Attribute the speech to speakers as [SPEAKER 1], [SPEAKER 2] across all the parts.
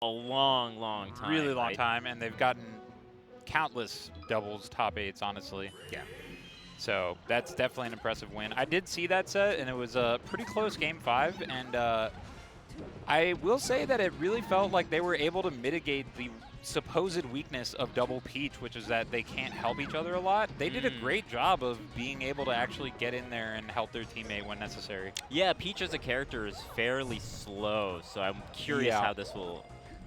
[SPEAKER 1] a long, long time.
[SPEAKER 2] Really long
[SPEAKER 1] right?
[SPEAKER 2] time, and they've gotten countless doubles top 8s, honestly.
[SPEAKER 1] Yeah.
[SPEAKER 2] So that's definitely an impressive win. I did see that set, and it was a pretty close game 5, and I will say that it really felt like they were able to mitigate the supposed weakness of Double Peach, which is that they can't help each other a lot. They did a great job of being able to actually get in there and help their teammate when necessary.
[SPEAKER 1] Yeah, Peach as a character is fairly slow, so I'm curious how this will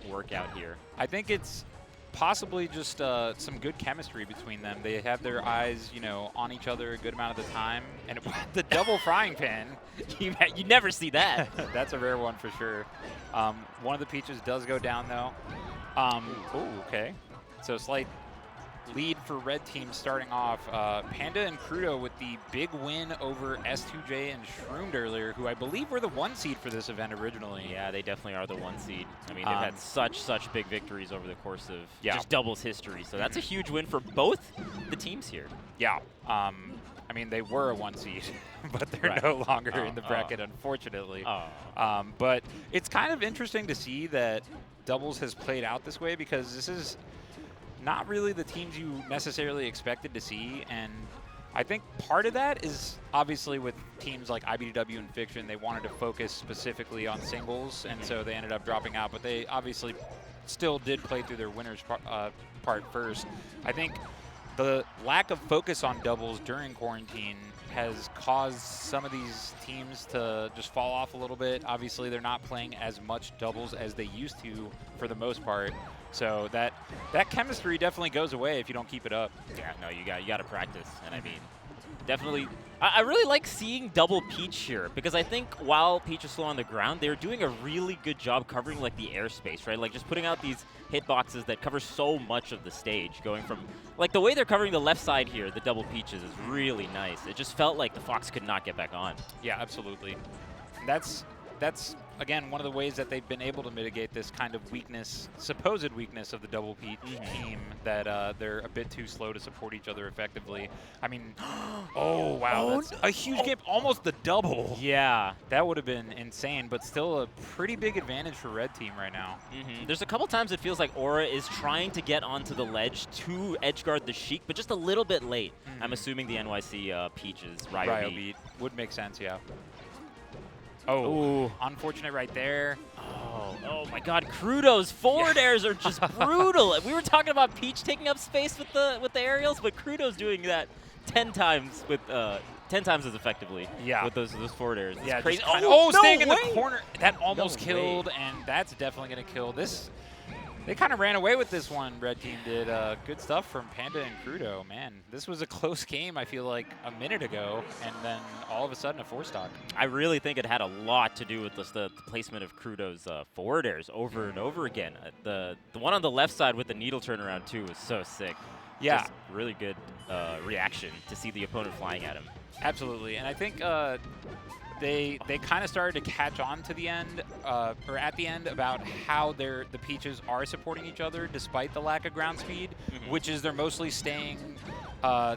[SPEAKER 1] work out here.
[SPEAKER 2] I think it's possibly just some good chemistry between them. They have their eyes, you know, on each other a good amount of the time. And the double frying pan,
[SPEAKER 1] you never see that.
[SPEAKER 2] that's a rare one for sure. One of the Peaches does go down, though. Okay. So slight lead for red team starting off. Panda and Krudo with the big win over S2J and Shroomed earlier, who I believe were the 1 seed for this event originally.
[SPEAKER 1] Yeah, they definitely are the 1 seed. I mean, they've had such big victories over the course of just doubles history. So that's a huge win for both the teams here.
[SPEAKER 2] Yeah. I mean, they were a 1 seed, but they're no longer in the bracket, unfortunately. But it's kind of interesting to see that doubles has played out this way, because this is not really the teams you necessarily expected to see. And I think part of that is obviously with teams like IBDW and Fiction, they wanted to focus specifically on singles, and so they ended up dropping out. But they obviously still did play through their winners part first. I think the lack of focus on doubles during quarantine has caused some of these teams to just fall off a little bit. Obviously, they're not playing as much doubles as they used to for the most part. So that chemistry definitely goes away if you don't keep it up.
[SPEAKER 1] Yeah, no, you got to practice. And I mean, definitely, I really like seeing double Peach here, because I think while Peach is slow on the ground, they're doing a really good job covering like the airspace, right? Like just putting out these hitboxes that cover so much of the stage, going from like the way they're covering the left side here, the double Peaches is really nice. It just felt like the Fox could not get back on.
[SPEAKER 2] Yeah, absolutely. That's again one of the ways that they've been able to mitigate this kind of weakness, supposed weakness of the double Peach team, that they're a bit too slow to support each other effectively. I mean, oh wow, that's a huge game, almost the double.
[SPEAKER 1] Yeah,
[SPEAKER 2] that would have been insane, but still a pretty big advantage for red team right now.
[SPEAKER 1] There's a couple times it feels like Aura is trying to get onto the ledge to edgeguard the Sheik, but just a little bit late. I'm assuming the NYC Peach is Ryobeat.
[SPEAKER 2] Would make sense, yeah. Oh, unfortunate right there.
[SPEAKER 1] Oh my God, Krudo's forward airs are just brutal. We were talking about Peach taking up space with the aerials, but Krudo's doing that 10 times with 10 times as effectively.
[SPEAKER 2] Yeah.
[SPEAKER 1] With those forward airs. It's
[SPEAKER 2] yeah,
[SPEAKER 1] crazy.
[SPEAKER 2] Staying in the corner. That almost killed, and that's definitely going to kill this. They kind of ran away with this one, red team did. Good stuff from Panda and Krudo. Man, this was a close game, I feel like, a minute ago, and then all of a sudden a 4-stock.
[SPEAKER 1] I really think it had a lot to do with the placement of Krudo's forward airs over and over again. The one on the left side with the needle turnaround, too, was so sick.
[SPEAKER 2] Yeah.
[SPEAKER 1] Just really good reaction to see the opponent flying at him.
[SPEAKER 2] Absolutely, and I think they kind of started to catch on to the end, or at the end, about how the Peaches are supporting each other despite the lack of ground speed, which is they're mostly staying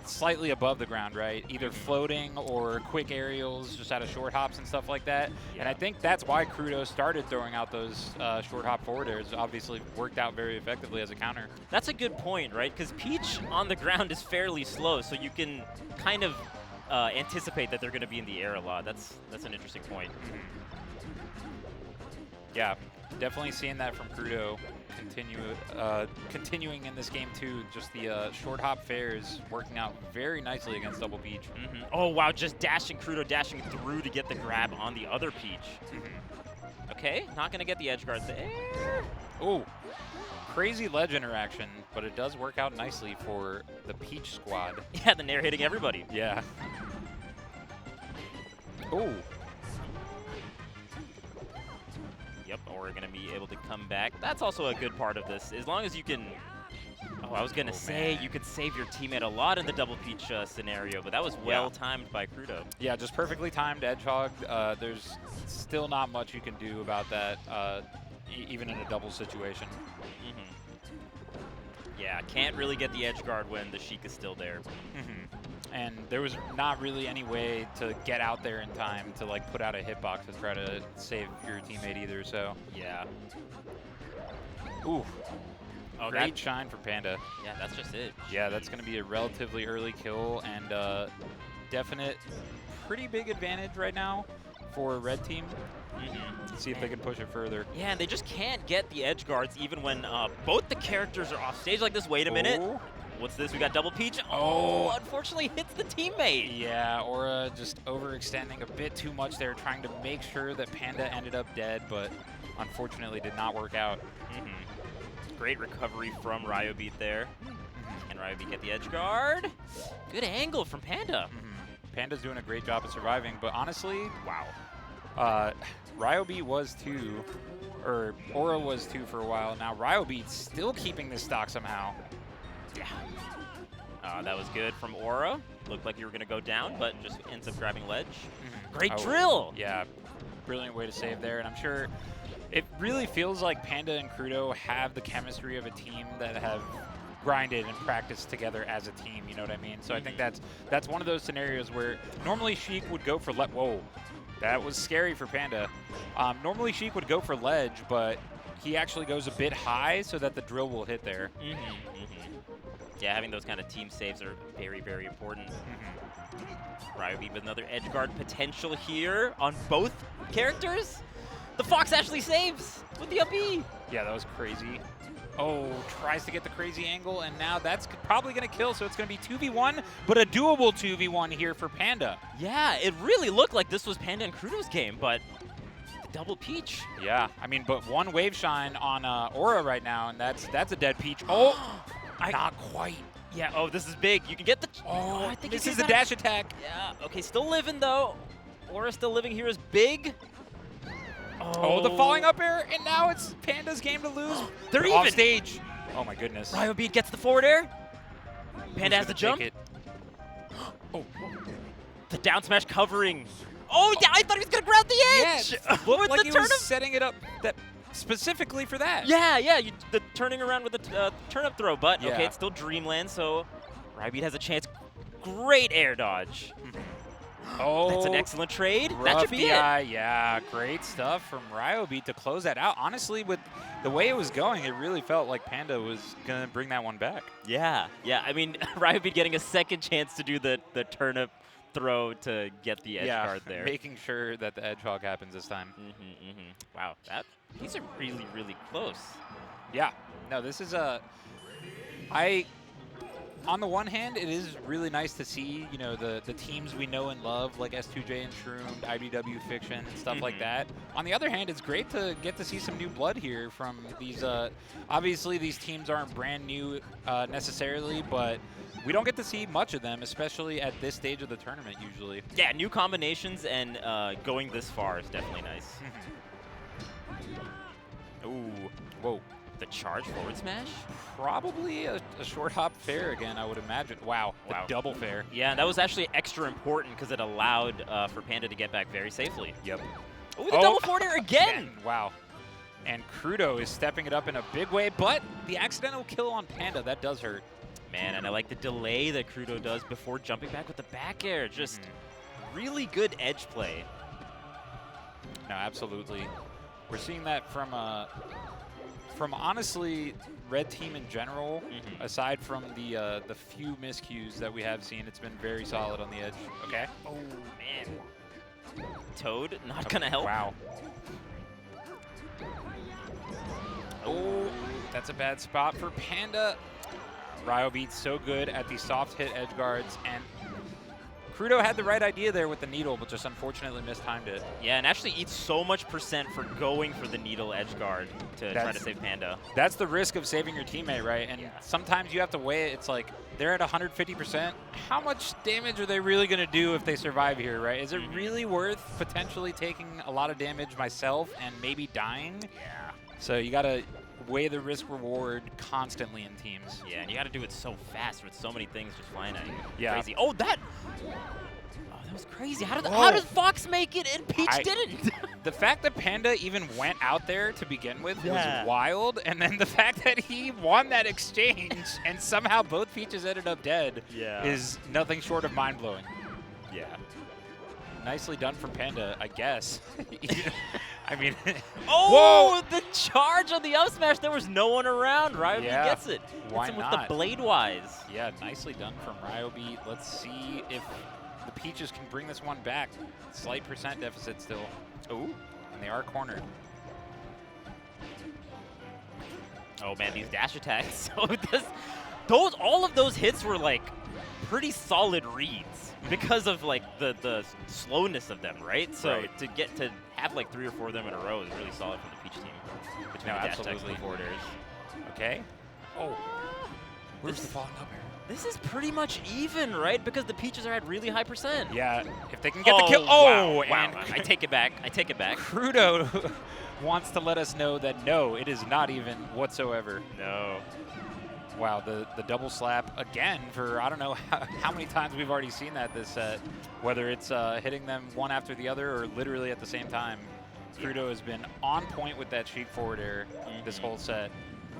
[SPEAKER 2] slightly above the ground, right? Either floating or quick aerials just out of short hops and stuff like that. Yeah. And I think that's why Krudo started throwing out those short hop forward airs. Obviously worked out very effectively as a counter.
[SPEAKER 1] That's a good point, right? Because Peach on the ground is fairly slow, so you can kind of anticipate that they're going to be in the air a lot. That's an interesting point.
[SPEAKER 2] Yeah, definitely seeing that from Krudo continuing in this game too. Just the short hop fairs working out very nicely against Double Peach.
[SPEAKER 1] Oh wow, just Krudo dashing through to get the grab on the other Peach. Okay, not going to get the edge guard there.
[SPEAKER 2] Oh, crazy ledge interaction, but it does work out nicely for the Peach squad.
[SPEAKER 1] Yeah, the Nair hitting everybody.
[SPEAKER 2] Yeah. Oh.
[SPEAKER 1] Yep, or we're going to be able to come back. That's also a good part of this. As long as you can... Oh, I was going to say you could save your teammate a lot in the double Peach scenario, but that was well-timed by Krudo.
[SPEAKER 2] Yeah, just perfectly timed edge hog. There's still not much you can do about that, even in a double situation.
[SPEAKER 1] Yeah, can't really get the edge guard when the Sheik is still there.
[SPEAKER 2] And there was not really any way to get out there in time to like put out a hitbox to try to save your teammate either, so.
[SPEAKER 1] Yeah.
[SPEAKER 2] Ooh.
[SPEAKER 1] Oh,
[SPEAKER 2] Great shine for Panda.
[SPEAKER 1] Yeah, that's just it.
[SPEAKER 2] Yeah, that's going to be a relatively early kill and definite pretty big advantage right now for red team. See if they can push it further.
[SPEAKER 1] Yeah, and they just can't get the edge guards even when both the characters are off stage like this. Wait a minute. What's this? We got double peach. Oh, unfortunately hits the teammate.
[SPEAKER 2] Yeah, Aura just overextending a bit too much there, trying to make sure that Panda ended up dead, but unfortunately did not work out.
[SPEAKER 1] Great recovery from Ryobeat there. Can Ryobeat get the edge guard? Good angle from Panda.
[SPEAKER 2] Panda's doing a great job of surviving, but honestly, wow. Ryobeat was 2, or Aura was 2 for a while. Now Ryobeat's still keeping this stock somehow.
[SPEAKER 1] Yeah. That was good from Aura. Looked like you were going to go down, but just ends up grabbing ledge. Great drill.
[SPEAKER 2] Yeah, brilliant way to save there, and I'm sure it really feels like Panda and Krudo have the chemistry of a team that have grinded and practiced together as a team, you know what I mean? So I think that's one of those scenarios where normally Sheik would go for whoa, that was scary for Panda. Normally Sheik would go for ledge, but he actually goes a bit high so that the drill will hit there.
[SPEAKER 1] Yeah, having those kind of team saves are very, very important. Ryobeat with another edge guard potential here on both characters. The Fox actually saves with the up B.
[SPEAKER 2] Yeah, that was crazy. Oh, tries to get the crazy angle, and now that's probably going to kill, so it's going to be 2v1, but a doable 2v1 here for Panda.
[SPEAKER 1] Yeah, it really looked like this was Panda and Krudo's game, but double peach.
[SPEAKER 2] Yeah, I mean, but one wave shine on Aura right now, and that's a dead peach. Oh, not quite.
[SPEAKER 1] Yeah, oh, this is big. You can get the...
[SPEAKER 2] Oh, I think this is the dash attack.
[SPEAKER 1] Yeah, okay, still living, though. Aura still living here is big.
[SPEAKER 2] Oh, the falling up air, and now it's Panda's game to lose.
[SPEAKER 1] They're
[SPEAKER 2] off
[SPEAKER 1] even.
[SPEAKER 2] Stage. Oh my goodness.
[SPEAKER 1] Ryobeat gets the forward air. Panda has the jump.
[SPEAKER 2] Oh,
[SPEAKER 1] the down smash covering. Oh, yeah, I thought he was gonna grab the edge.
[SPEAKER 2] Yeah, looked like
[SPEAKER 1] the
[SPEAKER 2] he
[SPEAKER 1] turnip.
[SPEAKER 2] was setting it up that specifically for that.
[SPEAKER 1] Yeah, yeah, the turning around with the turnip throw, but okay, it's still Dreamland, so Ryobeat has a chance. Great air dodge.
[SPEAKER 2] Oh,
[SPEAKER 1] that's an excellent trade. That should be it.
[SPEAKER 2] Yeah, great stuff from Ryobeat to close that out. Honestly, with the way it was going, it really felt like Panda was going to bring that one back.
[SPEAKER 1] Yeah, yeah. I mean, Ryobeat getting a second chance to do the turnip throw to get the edge guard there.
[SPEAKER 2] Making sure that the edge hog happens this time.
[SPEAKER 1] Wow, these are really, really close.
[SPEAKER 2] Yeah. No, this is on the one hand, it is really nice to see, you know, the teams we know and love, like S2J and Shroomed, IDW Fiction, and stuff like that. On the other hand, it's great to get to see some new blood here from these. Obviously, these teams aren't brand new necessarily, but we don't get to see much of them, especially at this stage of the tournament usually.
[SPEAKER 1] Yeah, new combinations and going this far is definitely nice. Ooh. Whoa. The charge forward smash?
[SPEAKER 2] Probably a short hop fair again, I would imagine. Wow. The double fair.
[SPEAKER 1] Yeah, that was actually extra important because it allowed for Panda to get back very safely.
[SPEAKER 2] Yep.
[SPEAKER 1] Ooh, the double forward air again!
[SPEAKER 2] Wow. And Krudo is stepping it up in a big way, but the accidental kill on Panda, that does hurt.
[SPEAKER 1] Man, and I like the delay that Krudo does before jumping back with the back air. Just really good edge play.
[SPEAKER 2] No, absolutely. We're seeing that from honestly red team in general. Aside from the few miscues that we have seen, it's been very solid on the edge. Okay.
[SPEAKER 1] Oh man. Toad not gonna help.
[SPEAKER 2] Wow. Oh, that's a bad spot for Panda. Ryobeat's so good at the soft hit edge guards, and Krudo had the right idea there with the needle, but just unfortunately mistimed it.
[SPEAKER 1] Yeah, and actually eats so much percent for going for the needle edge guard to try to save Panda.
[SPEAKER 2] That's the risk of saving your teammate, right? And sometimes you have to weigh it. It's like they're at 150%. How much damage are they really going to do if they survive here, right? Is it really worth potentially taking a lot of damage myself and maybe dying?
[SPEAKER 1] Yeah.
[SPEAKER 2] So you got to weigh the risk reward constantly in teams.
[SPEAKER 1] Yeah, and you got to do it so fast with so many things just flying at you.
[SPEAKER 2] Yeah.
[SPEAKER 1] Crazy. Oh, that was crazy. How did Fox make it and Peach didn't?
[SPEAKER 2] The fact that Panda even went out there to begin with was wild, and then the fact that he won that exchange and somehow both Peaches ended up dead is nothing short of mind-blowing.
[SPEAKER 1] Yeah.
[SPEAKER 2] Nicely done from Panda, I guess. I mean,
[SPEAKER 1] oh, the charge on the up smash. There was no one around. Ryobeat gets it.
[SPEAKER 2] Why
[SPEAKER 1] him
[SPEAKER 2] not?
[SPEAKER 1] With the blade wise.
[SPEAKER 2] Yeah, nicely done from Ryobeat. Let's see if the Peaches can bring this one back. Slight percent deficit still. Ooh, and they are cornered.
[SPEAKER 1] Oh man, these dash attacks. So all of those hits were like pretty solid reads because of like the slowness of them, right? So to have like 3 or 4 of them in a row is really solid from the Peach team. Between the dash attacks and the forward airs.
[SPEAKER 2] Okay. Oh. Where's the falling up air?
[SPEAKER 1] This is pretty much even, right? Because the Peaches are at really high percent.
[SPEAKER 2] Yeah, if they can get the kill. Oh,
[SPEAKER 1] wow.
[SPEAKER 2] And
[SPEAKER 1] I take it back. I take it back.
[SPEAKER 2] Krudo wants to let us know that no, it is not even whatsoever.
[SPEAKER 1] No.
[SPEAKER 2] Wow, the double slap again for I don't know how many times we've already seen that this set, whether it's hitting them one after the other or literally at the same time. Krudo has been on point with that cheek forward air this whole set,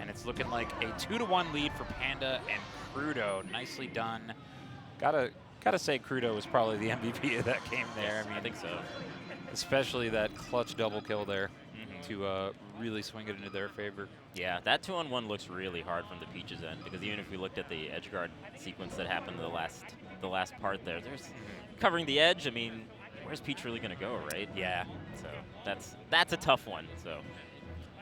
[SPEAKER 2] and it's looking like a 2-1 lead for Panda and Krudo. Nicely done. Gotta say Krudo was probably the MVP of that game there.
[SPEAKER 1] Yes,
[SPEAKER 2] I mean,
[SPEAKER 1] I think so.
[SPEAKER 2] Especially that clutch double kill there to really swing it into their favor.
[SPEAKER 1] Yeah, that 2-on-1 looks really hard from the Peaches end because even if we looked at the edge guard sequence that happened the last part there, there's covering the edge. I mean, where's Peach really gonna go, right?
[SPEAKER 2] Yeah.
[SPEAKER 1] So that's a tough one. So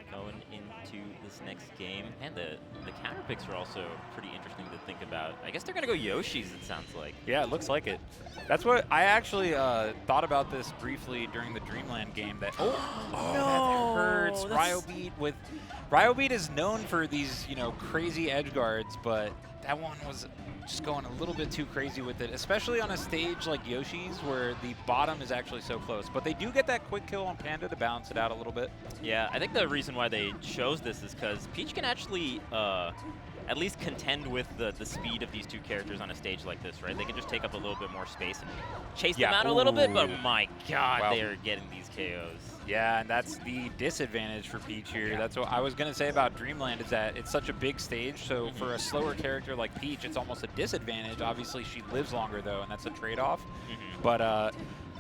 [SPEAKER 1] going into this next game, and the counter picks are also pretty interesting to think about. I guess they're gonna go Yoshi's. It sounds like.
[SPEAKER 2] Yeah, it looks like it. That's what I actually thought about this briefly during the Dreamland game. That
[SPEAKER 1] no,
[SPEAKER 2] that hurts. Ryobeat is known for these crazy edge guards, but that one was just going a little bit too crazy with it, especially on a stage like Yoshi's where the bottom is actually so close. But they do get that quick kill on Panda to balance it out a little bit.
[SPEAKER 1] Yeah, I think the reason why they chose this is because Peach can actually at least contend with the speed of these two characters on a stage like this, right? They can just take up a little bit more space and chase them out a little bit, but my God, they are getting these KOs.
[SPEAKER 2] Yeah, and that's the disadvantage for Peach here. That's what I was going to say about Dreamland is that it's such a big stage, so for a slower character like Peach, it's almost a disadvantage. Obviously, she lives longer, though, and that's a trade-off. But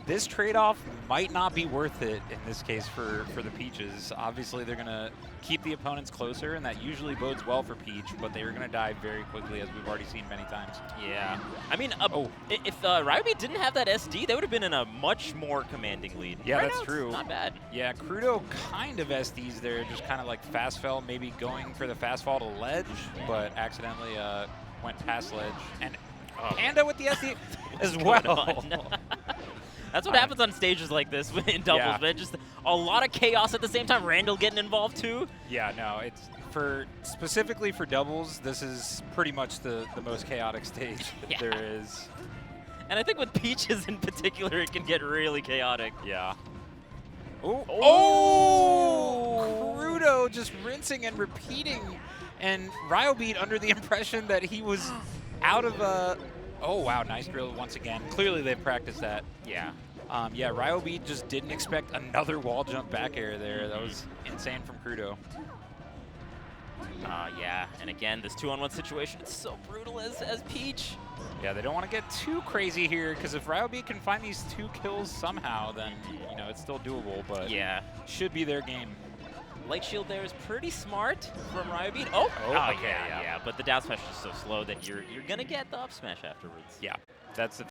[SPEAKER 2] this trade-off might not be worth it in this case for the Peaches. Obviously, they're going to keep the opponents closer, and that usually bodes well for Peach, but they are going to die very quickly, as we've already seen many times.
[SPEAKER 1] Yeah. I mean, if Ryobeat didn't have that SD, they would have been in a much more commanding lead.
[SPEAKER 2] Yeah,
[SPEAKER 1] right
[SPEAKER 2] that's
[SPEAKER 1] now,
[SPEAKER 2] true.
[SPEAKER 1] Not bad.
[SPEAKER 2] Yeah, Krudo kind of SDs there, just kind of like fast fell, maybe going for the fast fall to ledge, but accidentally went past ledge. And Panda with the SD as well.
[SPEAKER 1] That's what happens on stages like this in doubles, man. Just a lot of chaos at the same time. Randall getting involved too.
[SPEAKER 2] Yeah, no, it's specifically for doubles, this is pretty much the most chaotic stage there is.
[SPEAKER 1] And I think with Peaches in particular, it can get really chaotic.
[SPEAKER 2] Yeah. Oh, Krudo just rinsing and repeating, and Ryobeat under the impression that he was out of a. Oh, wow, nice drill once again. Clearly they've practiced that.
[SPEAKER 1] Yeah.
[SPEAKER 2] Yeah, Ryobeat just didn't expect another wall jump back air there. That was insane from Krudo.
[SPEAKER 1] Yeah, and again, this 2-on-1 situation, it's so brutal as Peach.
[SPEAKER 2] Yeah, they don't want to get too crazy here, because if Ryobeat can find these 2 kills somehow, then, it's still doable, but should be their game.
[SPEAKER 1] Light shield there is pretty smart from Ryobeat. Oh, yeah, but the down smash is so slow that you're gonna get the up smash afterwards.
[SPEAKER 2] Yeah, that's the